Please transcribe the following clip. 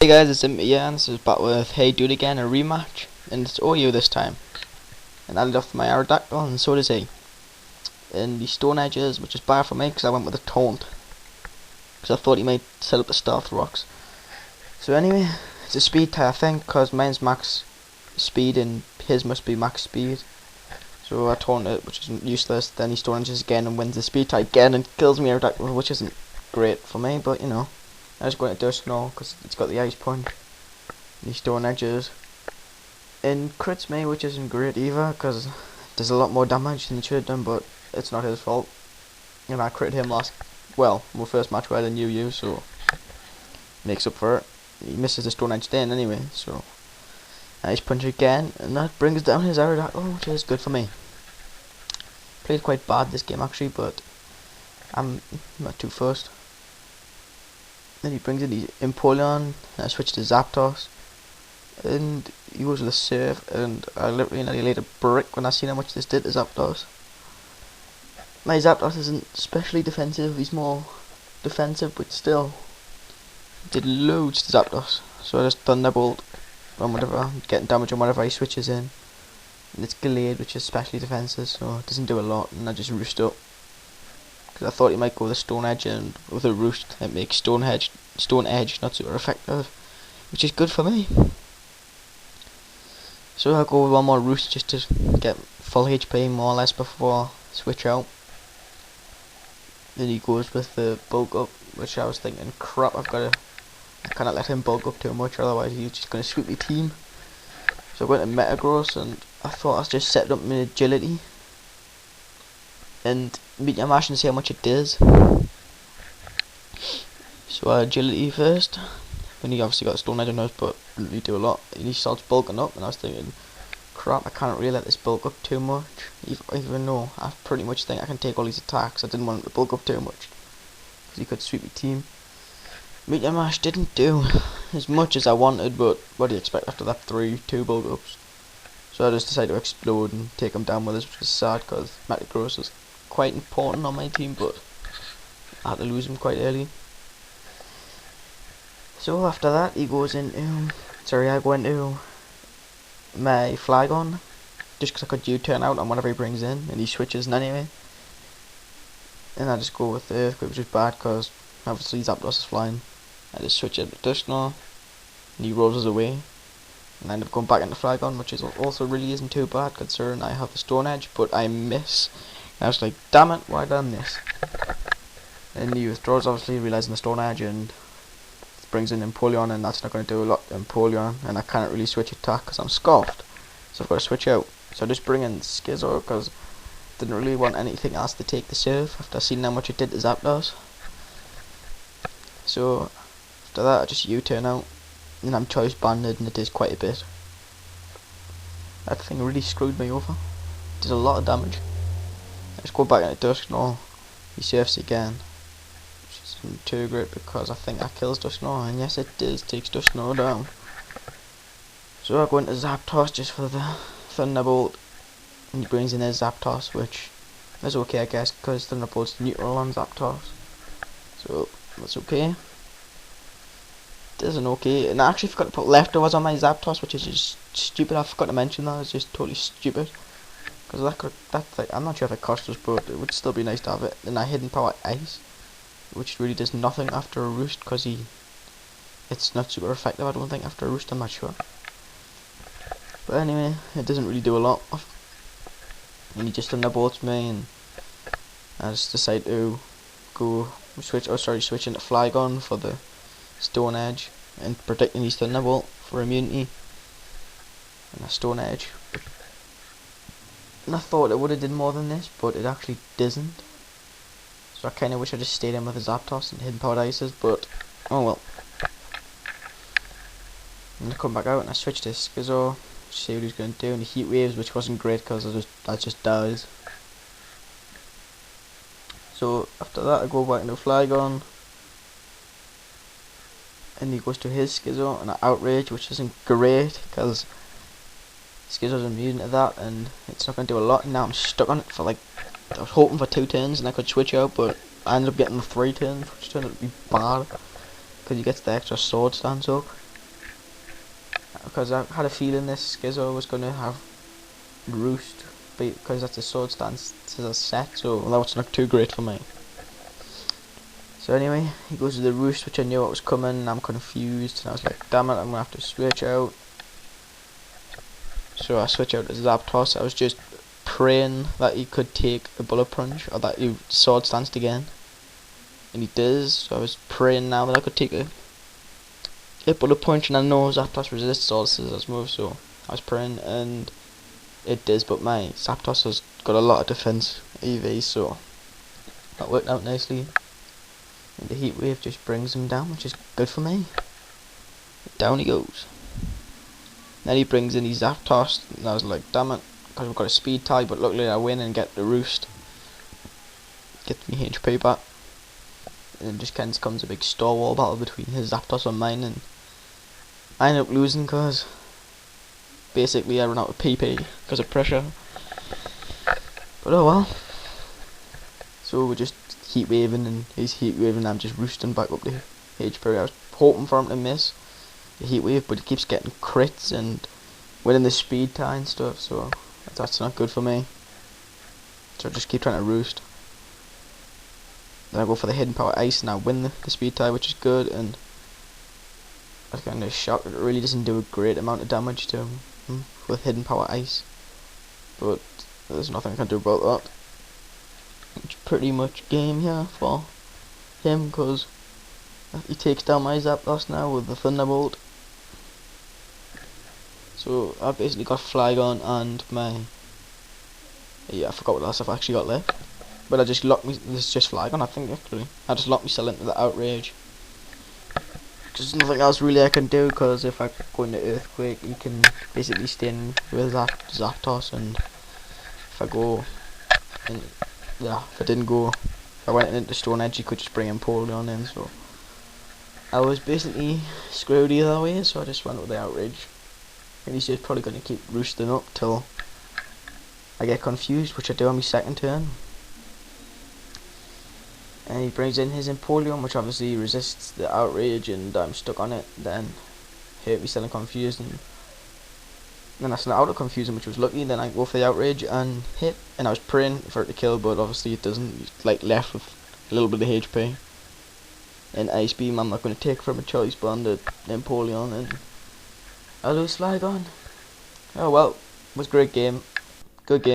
Hey guys, it's me, yeah, and this is back with Hey Dude Again, a rematch, and it's OU this time. And I left my Aerodactyl, and so does he. And the Stone Edges, which is bad for me, because I went with a Taunt. Because I thought he might set up the Stealth Rocks. So anyway, it's a speed tie, I think, because mine's max speed, and his must be max speed. So I Taunt it, which is useless, then he Stone Edges again, and wins the speed tie again, and kills me Aerodactyl, which isn't great for me, but you know. I just go into Dust now, because it's got the Ice Punch. These Stone Edges and crits me, which isn't great either because there's a lot more damage than it should have done, but it's not his fault. And I crit him my first match better than you, so makes up for it. He misses the Stone Edge then anyway, so Ice Punch again, and that brings down his Aerodactyl, which is good for me. Played quite bad this game actually, but I'm not too fussed. Then he brings in the Empoleon, and I switch to Zapdos. And he goes with a Surf, and I literally nearly laid a brick when I seen how much this did to Zapdos. My Zapdos isn't especially defensive, he's more defensive, but still did loads to Zapdos. So I just Thunderbolt on whatever, getting damage on whatever he switches in. And it's Gallade, which is specially defensive, so it doesn't do a lot, and I just roost up. Because I thought he might go with a Stone Edge, and with a roost it makes Stone Edge not super effective, which is good for me. So I'll go with one more roost just to get full HP more or less before switch out. Then he goes with the bulk up, which I was thinking, crap, I cannot let him bulk up too much, otherwise he's just gonna sweep the team. So I went to Metagross, and I thought I'd just set it up in agility and beat your mash and see how much it does. So agility first. When he obviously got a Stone Edge on us, but really do a lot. And he starts bulking up, and I was thinking, crap, I can't really let this bulk up too much. Even though I pretty much think I can take all these attacks, I didn't want him to bulk up too much, because he could sweep the team. Meteor Mash didn't do as much as I wanted, but what do you expect after that 2 bulk ups? So I just decided to explode and take him down with us, which was sad, because Metagross was quite important on my team, but I had to lose him quite early. So after that, he goes into, I go into my Flygon, just because I could U-turn out on whatever he brings in, and he switches in anyway. And I just go with the Earthquake, which is bad, because obviously Zapdos is flying. I just switch it to Dusknoir, and he rolls us away. And I end up going back into Flygon, which is also really isn't too bad, considering I have the Stone Edge, but I miss. And I was like, damn it, why did I miss? And he withdraws, obviously, realising the Stone Edge, and brings in Empoleon, and that's not going to do a lot to Empoleon, and I can't really switch attack because I'm scoffed, so I've got to switch out. So I just bring in Skizzo because I didn't really want anything else to take the serve after seeing how much it did to Zapdos. So after that I just U-turn out, and I'm choice banded, and it does quite a bit. That thing really screwed me over. It does a lot of damage. I just go back into Dusknoir, he surfs again. Isn't too great because I think that kills Dusknoir, and yes it does, takes Dusknoir down. So I go into Zapdos just for the Thunderbolt, and he brings in his Zapdos, which is okay I guess, because Thunderbolt's neutral on Zapdos, so that's okay. It isn't okay, and I actually forgot to put leftovers on my Zapdos, which is just stupid. I forgot to mention that, it's just totally stupid, because I'm not sure if it cost us, but it would still be nice to have it. And I Hidden Power Ice, which really does nothing after a roost, because it's not super effective, I don't think, after a roost, I'm not sure. But anyway, it doesn't really do a lot. And he just Thunderbolts me, and I just decide to switch into Flygon for the Stone Edge, and protecting his Thunderbolt for immunity, and a Stone Edge. And I thought it would have did more than this, but it actually doesn't. So I kinda wish I just stayed in with the Zapdos and Hidden Powered Ices, but oh well. And I come back out and I switch to Skizzo, see what he's gonna do, and the Heat Waves, which wasn't great because I just died. So after that I go back into Flygon, and he goes to his Skizzo, and I Outrage, which isn't great because Skizzo's immune to that, and it's not gonna do a lot. And now I'm stuck on it for like, I was hoping for 2 turns and I could switch out, but I ended up getting 3 turns, which turned out to be bad because he gets the extra sword stance up. because I had a feeling this Skizzo was going to have Roost, because that's a sword stance as a set, so that was not too great for me. So anyway, he goes to the Roost, which I knew what was coming, and I'm confused, and I was like, damn it, I'm going to have to switch out. So I switch out to Zapdos. I was just praying that he could take a bullet punch, or that he sword stanced again. And he does, so I was praying now that I could take a bullet punch, and I know Zapdos resists all scissors moves, so I was praying, and it does, but my Zapdos has got a lot of defense EV, so that worked out nicely. And the heat wave just brings him down, which is good for me. Down he goes. Then he brings in his Zapdos, and I was like, damn it, because we've got a speed tie, but luckily I win and get the Roost. Get me HP back. And then just kind of comes a big star wall battle between his Zapdos and mine, and I end up losing because basically I run out of PP because of pressure. But oh well. So we're just heat waving, and he's heat waving, and I'm just roosting back up to HP. I was hoping for him to miss the heat wave, but he keeps getting crits and winning the speed tie and stuff, so that's not good for me. So I just keep trying to roost. Then I go for the hidden power ice, and I win the speed tie, which is good. And I was kind of shocked that it really doesn't do a great amount of damage to him with hidden power ice, but there's nothing I can do about that. It's pretty much game here for him, because he takes down my Zapdos now with the Thunderbolt. So I basically got Flygon and my, I forgot what else I've actually got left, but I just locked me, this is just Flygon I think actually. I just locked myself into the Outrage. There's nothing else really I can do, because if I go into Earthquake, you can basically stay in with that Zapdos, and if I go in, if I went into Stone Edge, you could just bring Empoleon in, so I was basically screwed either way, so I just went with the Outrage. And he's just probably going to keep roosting up till I get confused, which I do on my second turn. And he brings in his Empoleon, which obviously resists the Outrage, and I'm stuck on it. Then hurt me, still confused, and then I still out of confusion, which was lucky. Then I go for the Outrage and hit, and I was praying for it to kill, but obviously it doesn't. It's like left with a little bit of HP. And Ice Beam, I'm not going to take from a choice bond the Empoleon, and I lose Flygon. Oh well, it was a great game, good game.